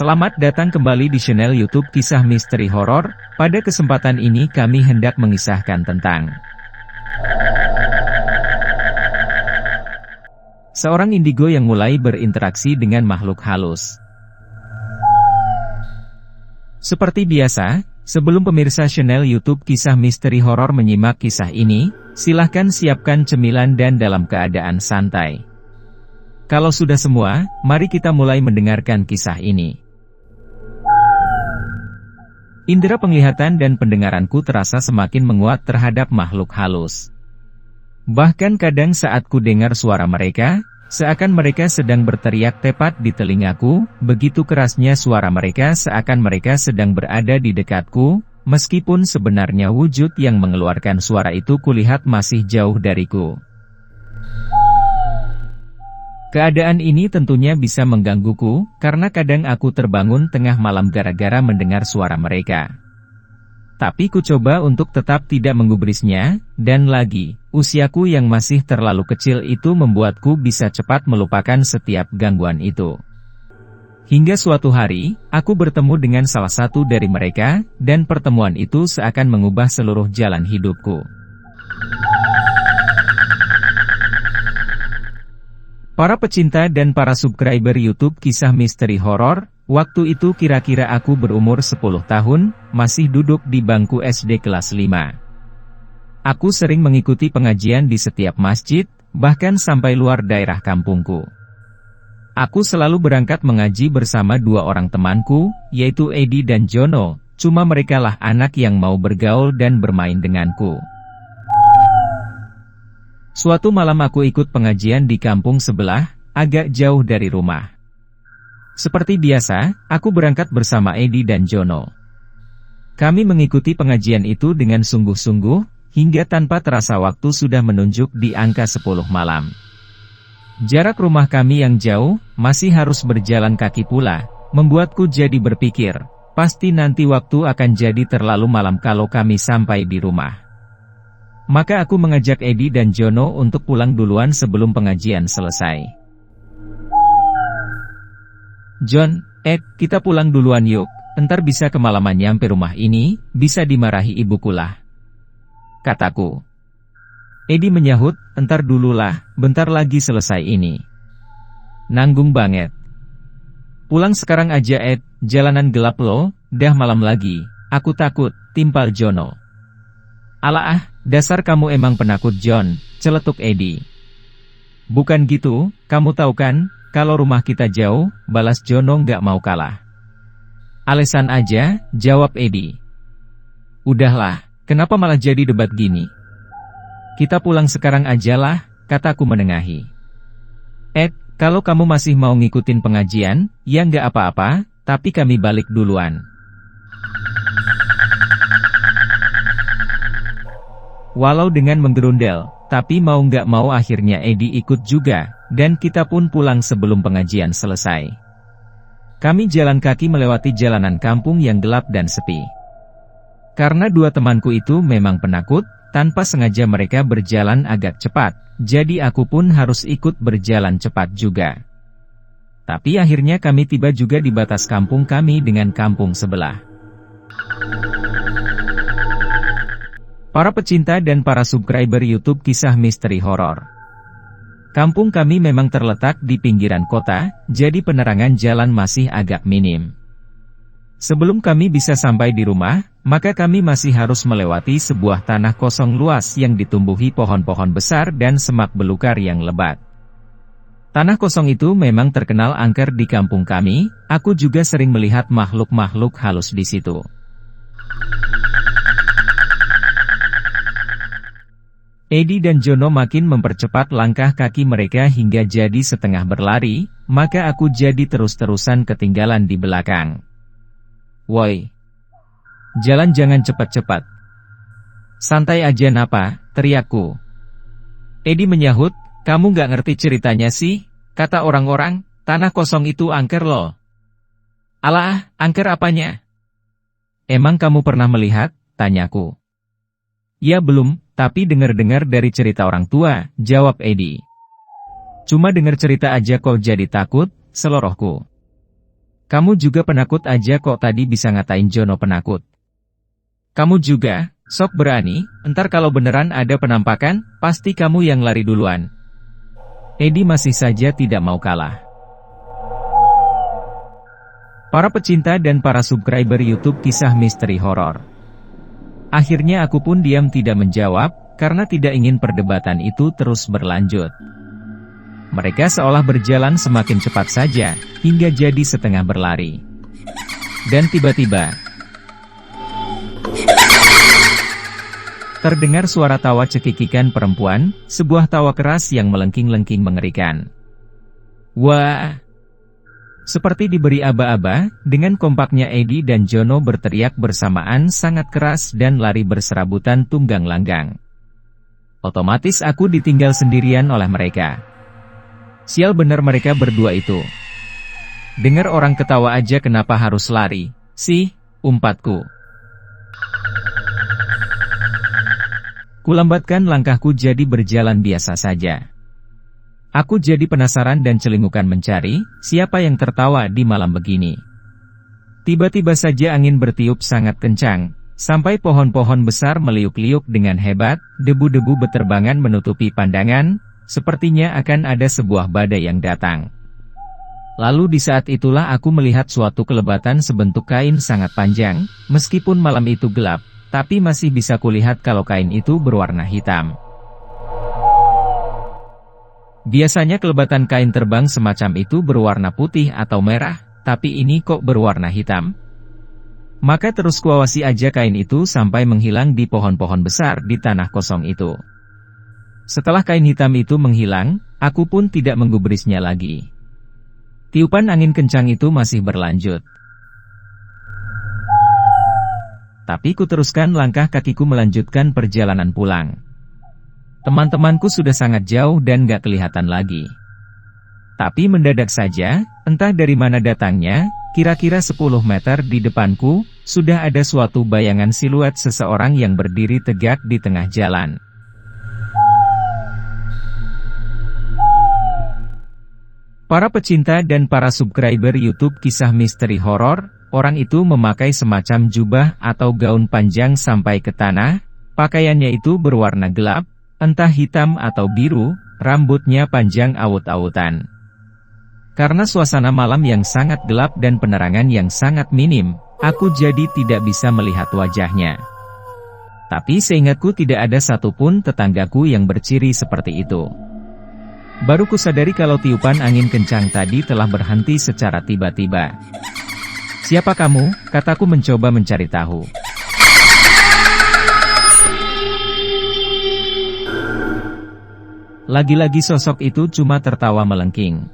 Selamat datang kembali di channel YouTube Kisah Misteri Horor. Pada kesempatan ini kami hendak mengisahkan tentang seorang indigo yang mulai berinteraksi dengan makhluk halus. Seperti biasa, sebelum pemirsa channel YouTube Kisah Misteri Horor menyimak kisah ini, silahkan siapkan cemilan dan dalam keadaan santai. Kalau sudah semua, mari kita mulai mendengarkan kisah ini. Indera penglihatan dan pendengaranku terasa semakin menguat terhadap makhluk halus. Bahkan kadang saat ku dengar suara mereka, seakan mereka sedang berteriak tepat di telingaku, begitu kerasnya suara mereka seakan mereka sedang berada di dekatku, meskipun sebenarnya wujud yang mengeluarkan suara itu kulihat masih jauh dariku. Keadaan ini tentunya bisa menggangguku, karena kadang aku terbangun tengah malam gara-gara mendengar suara mereka. Tapi ku coba untuk tetap tidak menggubrisnya, dan lagi, usiaku yang masih terlalu kecil itu membuatku bisa cepat melupakan setiap gangguan itu. Hingga suatu hari, aku bertemu dengan salah satu dari mereka, dan pertemuan itu seakan mengubah seluruh jalan hidupku. Para pecinta dan para subscriber YouTube Kisah Misteri Horor, waktu itu kira-kira aku berumur 10 tahun, masih duduk di bangku SD kelas 5. Aku sering mengikuti pengajian di setiap masjid, bahkan sampai luar daerah kampungku. Aku selalu berangkat mengaji bersama dua orang temanku, yaitu Edi dan Jono, cuma merekalah anak yang mau bergaul dan bermain denganku. Suatu malam aku ikut pengajian di kampung sebelah, agak jauh dari rumah. Seperti biasa, aku berangkat bersama Edi dan Jono. Kami mengikuti pengajian itu dengan sungguh-sungguh, hingga tanpa terasa waktu sudah menunjuk di angka 10 malam. Jarak rumah kami yang jauh, masih harus berjalan kaki pula, membuatku jadi berpikir, pasti nanti waktu akan jadi terlalu malam kalau kami sampai di rumah. Maka aku mengajak Edi dan Jono untuk pulang duluan sebelum pengajian selesai. John, kita pulang duluan yuk, entar bisa kemalaman nyampe rumah ini, bisa dimarahi ibukulah, kataku. Edi menyahut, entar dululah, bentar lagi selesai ini. Nanggung banget. Pulang sekarang aja Ed, jalanan gelap loh, dah malam lagi, aku takut, timpal Jono. Alah, dasar kamu emang penakut John, celetuk Edi. Bukan gitu, kamu tahu kan, kalau rumah kita jauh, balas Jono nggak mau kalah. Alasan aja, jawab Edi. Udahlah, kenapa malah jadi debat gini? Kita pulang sekarang aja lah, kataku menengahi. Ed, kalau kamu masih mau ngikutin pengajian, ya nggak apa-apa, tapi kami balik duluan. Walau dengan menggerundel, tapi mau nggak mau akhirnya Edi ikut juga, dan kita pun pulang sebelum pengajian selesai. Kami jalan kaki melewati jalanan kampung yang gelap dan sepi. Karena dua temanku itu memang penakut, tanpa sengaja mereka berjalan agak cepat, jadi aku pun harus ikut berjalan cepat juga. Tapi akhirnya kami tiba juga di batas kampung kami dengan kampung sebelah. Para pecinta dan para subscriber YouTube Kisah Misteri Horor. Kampung kami memang terletak di pinggiran kota, jadi penerangan jalan masih agak minim. Sebelum kami bisa sampai di rumah, maka kami masih harus melewati sebuah tanah kosong luas yang ditumbuhi pohon-pohon besar dan semak belukar yang lebat. Tanah kosong itu memang terkenal angker di kampung kami, aku juga sering melihat makhluk-makhluk halus di situ. Edi dan Jono makin mempercepat langkah kaki mereka hingga jadi setengah berlari, maka aku jadi terus-terusan ketinggalan di belakang. Woi, jalan jangan cepat-cepat. Santai aja napa, teriakku. Edi menyahut, kamu gak ngerti ceritanya sih, kata orang-orang, tanah kosong itu angker loh. Alah, angker apanya? Emang kamu pernah melihat, tanyaku. Ya belum, tapi dengar-dengar dari cerita orang tua, jawab Edi. Cuma dengar cerita aja kok jadi takut, selorohku. Kamu juga penakut aja kok tadi bisa ngatain Jono penakut. Kamu juga, sok berani, entar kalau beneran ada penampakan, pasti kamu yang lari duluan. Edi masih saja tidak mau kalah. Para pecinta dan para subscriber YouTube Kisah Misteri Horor. Akhirnya aku pun diam tidak menjawab, karena tidak ingin perdebatan itu terus berlanjut. Mereka seolah berjalan semakin cepat saja, hingga jadi setengah berlari. Dan tiba-tiba, terdengar suara tawa cekikikan perempuan, sebuah tawa keras yang melengking-lengking mengerikan. Wah! Seperti diberi aba-aba, dengan kompaknya Edi dan Jono berteriak bersamaan sangat keras dan lari berserabutan tunggang langgang. Otomatis aku ditinggal sendirian oleh mereka. Sial bener mereka berdua itu. Dengar orang ketawa aja kenapa harus lari, sih, umpatku. Kulambatkan langkahku jadi berjalan biasa saja. Aku jadi penasaran dan celingukan mencari, siapa yang tertawa di malam begini. Tiba-tiba saja angin bertiup sangat kencang, sampai pohon-pohon besar meliuk-liuk dengan hebat, debu-debu beterbangan menutupi pandangan, sepertinya akan ada sebuah badai yang datang. Lalu di saat itulah aku melihat suatu kelebatan sebentuk kain sangat panjang, meskipun malam itu gelap, tapi masih bisa kulihat kalau kain itu berwarna hitam. Biasanya kelebatan kain terbang semacam itu berwarna putih atau merah, tapi ini kok berwarna hitam? Maka terus kuawasi aja kain itu sampai menghilang di pohon-pohon besar di tanah kosong itu. Setelah kain hitam itu menghilang, aku pun tidak menggubrisnya lagi. Tiupan angin kencang itu masih berlanjut. Tapi ku teruskan langkah kakiku melanjutkan perjalanan pulang. Teman-temanku sudah sangat jauh dan gak kelihatan lagi. Tapi mendadak saja, entah dari mana datangnya, kira-kira 10 meter di depanku, sudah ada suatu bayangan siluet seseorang yang berdiri tegak di tengah jalan. Para pecinta dan para subscriber YouTube Kisah Misteri Horor, orang itu memakai semacam jubah atau gaun panjang sampai ke tanah, pakaiannya itu berwarna gelap, entah hitam atau biru, rambutnya panjang awut-awutan. Karena suasana malam yang sangat gelap dan penerangan yang sangat minim, aku jadi tidak bisa melihat wajahnya. Tapi seingatku tidak ada satupun tetanggaku yang berciri seperti itu. Baru kusadari kalau tiupan angin kencang tadi telah berhenti secara tiba-tiba. Siapa kamu? Kataku mencoba mencari tahu. Lagi-lagi sosok itu cuma tertawa melengking.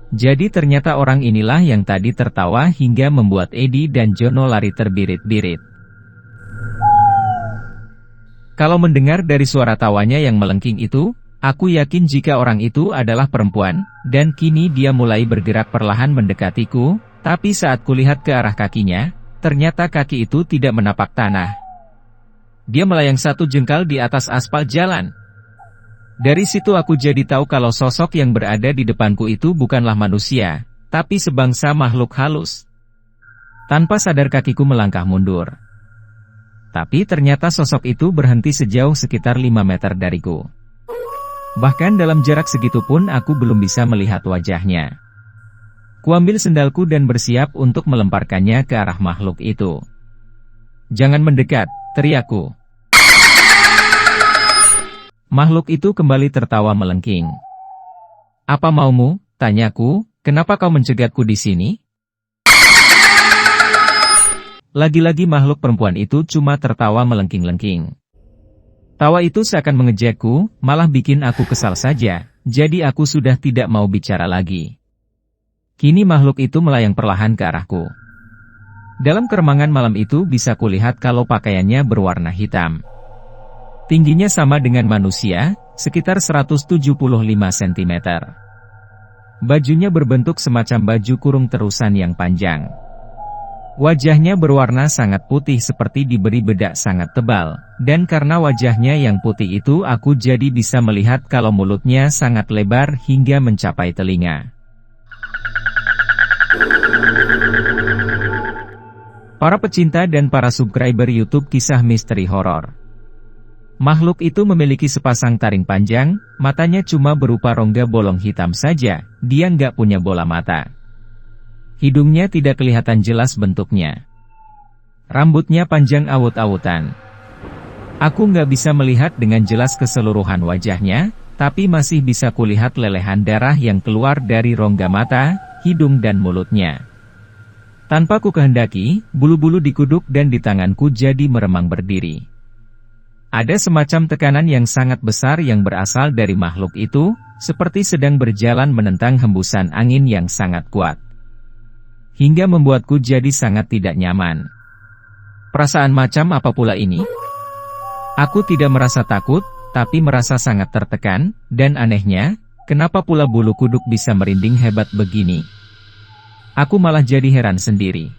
Jadi ternyata orang inilah yang tadi tertawa hingga membuat Edi dan Jono lari terbirit-birit. Kalau mendengar dari suara tawanya yang melengking itu, aku yakin jika orang itu adalah perempuan, dan kini dia mulai bergerak perlahan mendekatiku, tapi saat kulihat ke arah kakinya, ternyata kaki itu tidak menapak tanah. Dia melayang satu jengkal di atas aspal jalan. Dari situ aku jadi tahu kalau sosok yang berada di depanku itu bukanlah manusia, tapi sebangsa makhluk halus. Tanpa sadar kakiku melangkah mundur. Tapi ternyata sosok itu berhenti sejauh sekitar 5 meter dariku. Bahkan dalam jarak segitu pun aku belum bisa melihat wajahnya. Kuambil sendalku dan bersiap untuk melemparkannya ke arah makhluk itu. Jangan mendekat, teriakku. Makhluk itu kembali tertawa melengking. Apa maumu? Tanyaku, kenapa kau mencegatku di sini? Lagi-lagi makhluk perempuan itu cuma tertawa melengking-lengking. Tawa itu seakan mengejakku, malah bikin aku kesal saja, jadi aku sudah tidak mau bicara lagi. Kini makhluk itu melayang perlahan ke arahku. Dalam keremangan malam itu bisa kulihat kalau pakaiannya berwarna hitam. Tingginya sama dengan manusia, sekitar 175 cm. Bajunya berbentuk semacam baju kurung terusan yang panjang. Wajahnya berwarna sangat putih seperti diberi bedak sangat tebal, dan karena wajahnya yang putih itu aku jadi bisa melihat kalau mulutnya sangat lebar hingga mencapai telinga. Para pecinta dan para subscriber YouTube Kisah Misteri Horor. Makhluk itu memiliki sepasang taring panjang, matanya cuma berupa rongga bolong hitam saja, dia nggak punya bola mata. Hidungnya tidak kelihatan jelas bentuknya. Rambutnya panjang awut-awutan. Aku nggak bisa melihat dengan jelas keseluruhan wajahnya, tapi masih bisa kulihat lelehan darah yang keluar dari rongga mata, hidung dan mulutnya. Tanpa ku kehendaki, bulu-bulu di kuduk dan di tanganku jadi meremang berdiri. Ada semacam tekanan yang sangat besar yang berasal dari makhluk itu, seperti sedang berjalan menentang hembusan angin yang sangat kuat. Hingga membuatku jadi sangat tidak nyaman. Perasaan macam apa pula ini? Aku tidak merasa takut, tapi merasa sangat tertekan, dan anehnya, kenapa pula bulu kuduk bisa merinding hebat begini? Aku malah jadi heran sendiri.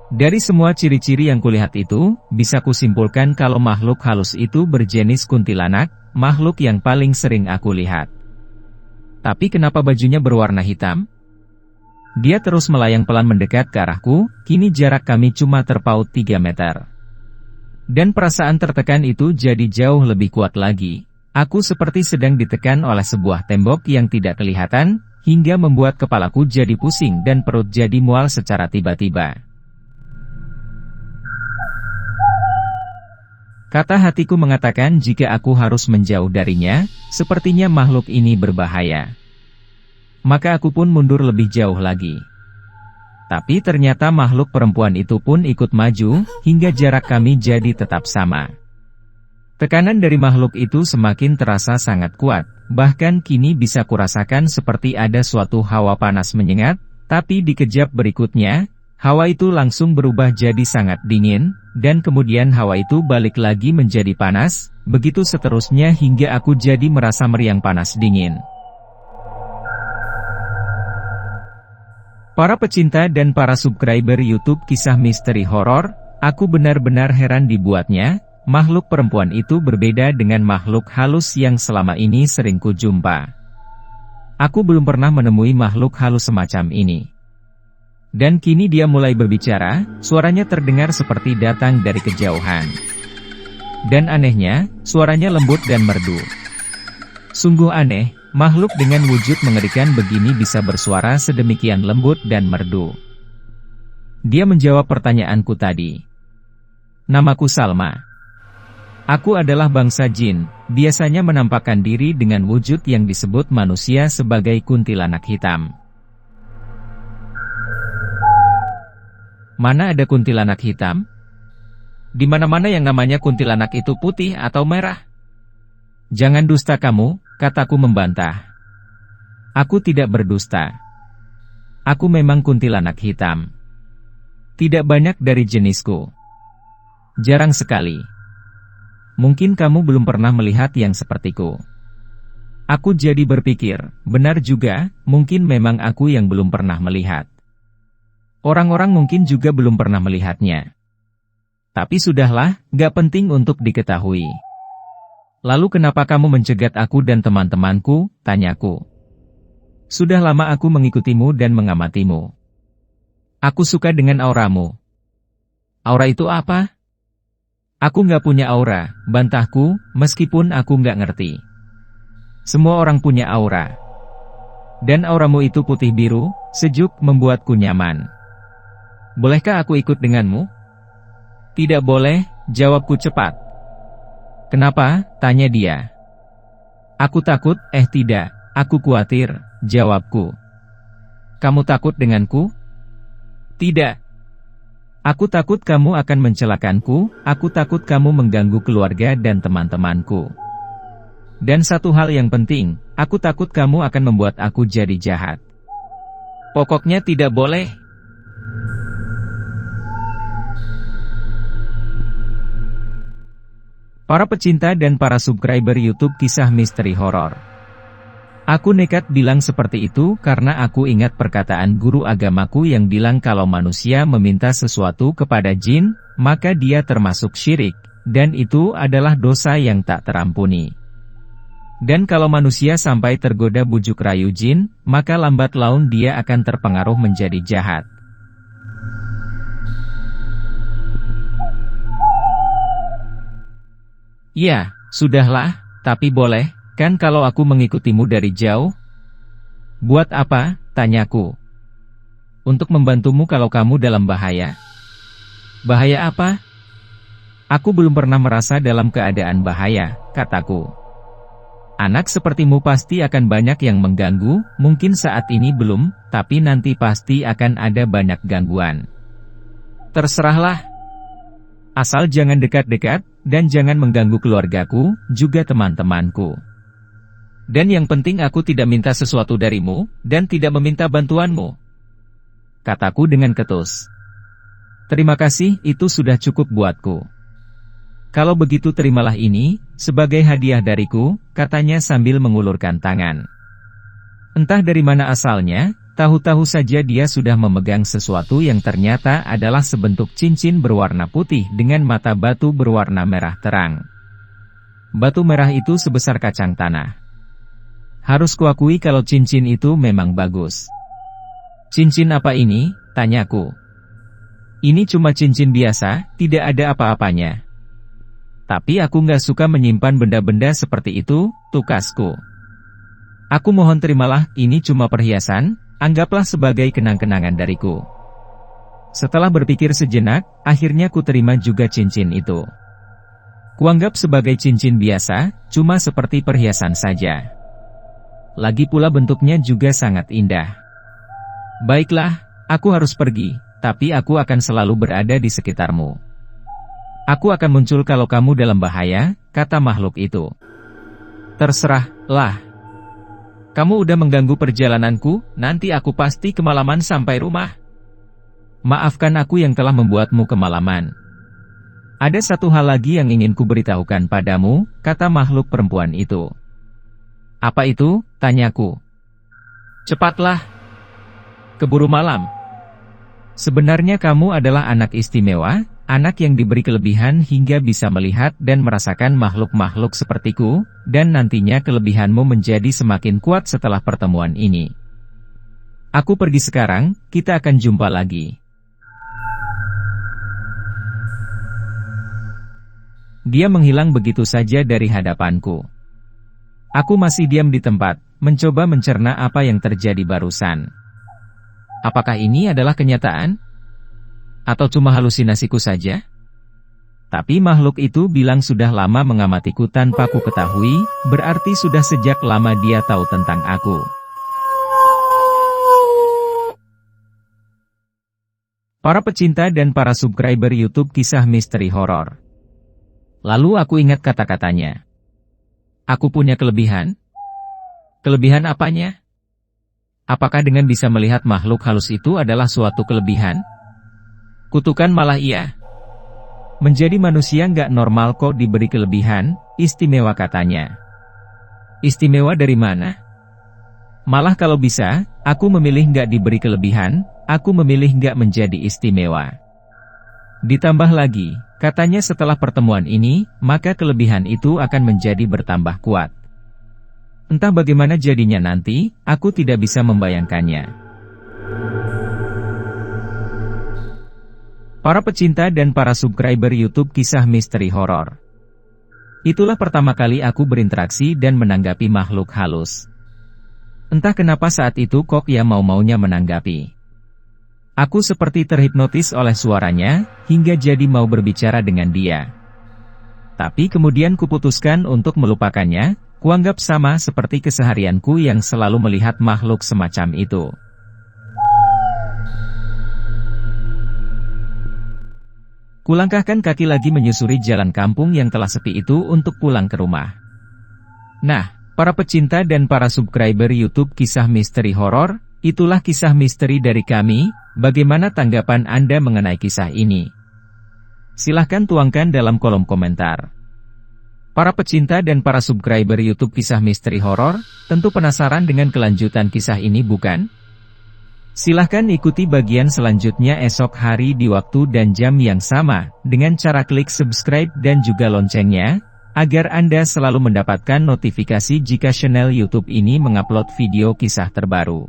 Dari semua ciri-ciri yang kulihat itu, bisa kusimpulkan kalau makhluk halus itu berjenis kuntilanak, makhluk yang paling sering aku lihat. Tapi kenapa bajunya berwarna hitam? Dia terus melayang pelan mendekat ke arahku, kini jarak kami cuma terpaut 3 meter. Dan perasaan tertekan itu jadi jauh lebih kuat lagi. Aku seperti sedang ditekan oleh sebuah tembok yang tidak kelihatan, hingga membuat kepalaku jadi pusing dan perut jadi mual secara tiba-tiba. Kata hatiku mengatakan jika aku harus menjauh darinya, sepertinya makhluk ini berbahaya. Maka aku pun mundur lebih jauh lagi. Tapi ternyata makhluk perempuan itu pun ikut maju, hingga jarak kami jadi tetap sama. Tekanan dari makhluk itu semakin terasa sangat kuat, bahkan kini bisa kurasakan seperti ada suatu hawa panas menyengat, tapi di kejap berikutnya, hawa itu langsung berubah jadi sangat dingin, dan kemudian hawa itu balik lagi menjadi panas, begitu seterusnya hingga aku jadi merasa meriang panas dingin. Para pecinta dan para subscriber YouTube Kisah Misteri Horor, aku benar-benar heran dibuatnya. Makhluk perempuan itu berbeda dengan makhluk halus yang selama ini sering kujumpa. Aku belum pernah menemui makhluk halus semacam ini. Dan kini dia mulai berbicara, suaranya terdengar seperti datang dari kejauhan. Dan anehnya, suaranya lembut dan merdu. Sungguh aneh, makhluk dengan wujud mengerikan begini bisa bersuara sedemikian lembut dan merdu. Dia menjawab pertanyaanku tadi. Namaku Salma. Aku adalah bangsa jin, biasanya menampakkan diri dengan wujud yang disebut manusia sebagai kuntilanak hitam. Mana ada kuntilanak hitam? Di mana-mana yang namanya kuntilanak itu putih atau merah. Jangan dusta kamu, kataku membantah. Aku tidak berdusta. Aku memang kuntilanak hitam. Tidak banyak dari jenisku. Jarang sekali. Mungkin kamu belum pernah melihat yang sepertiku. Aku jadi berpikir, benar juga, mungkin memang aku yang belum pernah melihat. Orang-orang mungkin juga belum pernah melihatnya. Tapi sudahlah, gak penting untuk diketahui. Lalu kenapa kamu mencegat aku dan teman-temanku, tanyaku. Sudah lama aku mengikutimu dan mengamatimu. Aku suka dengan auramu. Aura itu apa? Aku nggak punya aura, bantahku, meskipun aku nggak ngerti. Semua orang punya aura. Dan auramu itu putih biru, sejuk, membuatku nyaman. Bolehkah aku ikut denganmu? Tidak boleh, jawabku cepat. Kenapa? Tanya dia. Aku takut, tidak, aku khawatir, jawabku. Kamu takut denganku? Tidak. Aku takut kamu akan mencelakanku, aku takut kamu mengganggu keluarga dan teman-temanku. Dan satu hal yang penting, aku takut kamu akan membuat aku jadi jahat. Pokoknya tidak boleh. Para pecinta dan para subscriber YouTube Kisah Misteri Horor. Aku nekat bilang seperti itu karena aku ingat perkataan guru agamaku yang bilang kalau manusia meminta sesuatu kepada jin, maka dia termasuk syirik, dan itu adalah dosa yang tak terampuni. Dan kalau manusia sampai tergoda bujuk rayu jin, maka lambat laun dia akan terpengaruh menjadi jahat. Ya, sudahlah, tapi boleh, kan kalau aku mengikutimu dari jauh? Buat apa, tanyaku. Untuk membantumu kalau kamu dalam bahaya. Bahaya apa? Aku belum pernah merasa dalam keadaan bahaya, kataku. Anak sepertimu pasti akan banyak yang mengganggu, mungkin saat ini belum, tapi nanti pasti akan ada banyak gangguan. Terserahlah. Asal jangan dekat-dekat, dan jangan mengganggu keluargaku, juga teman-temanku. Dan yang penting aku tidak minta sesuatu darimu, dan tidak meminta bantuanmu. Kataku dengan ketus. Terima kasih, itu sudah cukup buatku. Kalau begitu terimalah ini, sebagai hadiah dariku, katanya sambil mengulurkan tangan. Entah dari mana asalnya, tahu-tahu saja dia sudah memegang sesuatu yang ternyata adalah sebentuk cincin berwarna putih dengan mata batu berwarna merah terang. Batu merah itu sebesar kacang tanah. Harus kuakui kalau cincin itu memang bagus. Cincin apa ini? Tanyaku. Ini cuma cincin biasa, tidak ada apa-apanya. Tapi aku nggak suka menyimpan benda-benda seperti itu, tukasku. Aku mohon terimalah, ini cuma perhiasan, anggaplah sebagai kenang-kenangan dariku. Setelah berpikir sejenak, akhirnya ku terima juga cincin itu. Kuanggap sebagai cincin biasa, cuma seperti perhiasan saja. Lagi pula bentuknya juga sangat indah. Baiklah, aku harus pergi, tapi aku akan selalu berada di sekitarmu. Aku akan muncul kalau kamu dalam bahaya, kata makhluk itu. Terserahlah. Kamu udah mengganggu perjalananku, nanti aku pasti kemalaman sampai rumah. Maafkan aku yang telah membuatmu kemalaman. Ada satu hal lagi yang ingin kuberitahukan padamu, kata makhluk perempuan itu. Apa itu? Tanyaku. Cepatlah. Keburu malam. Sebenarnya kamu adalah anak istimewa, anak yang diberi kelebihan hingga bisa melihat dan merasakan makhluk-makhluk sepertiku, dan nantinya kelebihanmu menjadi semakin kuat setelah pertemuan ini. Aku pergi sekarang, kita akan jumpa lagi. Dia menghilang begitu saja dari hadapanku. Aku masih diam di tempat, mencoba mencerna apa yang terjadi barusan. Apakah ini adalah kenyataan? Atau cuma halusinasiku saja? Tapi makhluk itu bilang sudah lama mengamatiku tanpa ku ketahui, berarti sudah sejak lama dia tahu tentang aku. Para pecinta dan para subscriber YouTube Kisah Misteri Horor. Lalu aku ingat kata-katanya. Aku punya kelebihan? Kelebihan apanya? Apakah dengan bisa melihat makhluk halus itu adalah suatu kelebihan? Kutukan malah iya. Menjadi manusia nggak normal kok diberi kelebihan, istimewa katanya. Istimewa dari mana? Malah kalau bisa, aku memilih nggak diberi kelebihan, aku memilih nggak menjadi istimewa. Ditambah lagi, katanya setelah pertemuan ini, maka kelebihan itu akan menjadi bertambah kuat. Entah bagaimana jadinya nanti, aku tidak bisa membayangkannya. Para pecinta dan para subscriber YouTube Kisah Misteri Horor. Itulah pertama kali aku berinteraksi dan menanggapi makhluk halus. Entah kenapa saat itu kok ya mau-maunya menanggapi. Aku seperti terhipnotis oleh suaranya, hingga jadi mau berbicara dengan dia. Tapi kemudian kuputuskan untuk melupakannya, kuanggap sama seperti keseharianku yang selalu melihat makhluk semacam itu. Kulangkahkan kaki lagi menyusuri jalan kampung yang telah sepi itu untuk pulang ke rumah. Nah, para pecinta dan para subscriber YouTube Kisah Misteri Horor, itulah kisah misteri dari kami. Bagaimana tanggapan Anda mengenai kisah ini? Silahkan tuangkan dalam kolom komentar. Para pecinta dan para subscriber YouTube Kisah Misteri Horor, tentu penasaran dengan kelanjutan kisah ini bukan? Silahkan ikuti bagian selanjutnya esok hari di waktu dan jam yang sama, dengan cara klik subscribe dan juga loncengnya, agar Anda selalu mendapatkan notifikasi jika channel YouTube ini mengupload video kisah terbaru.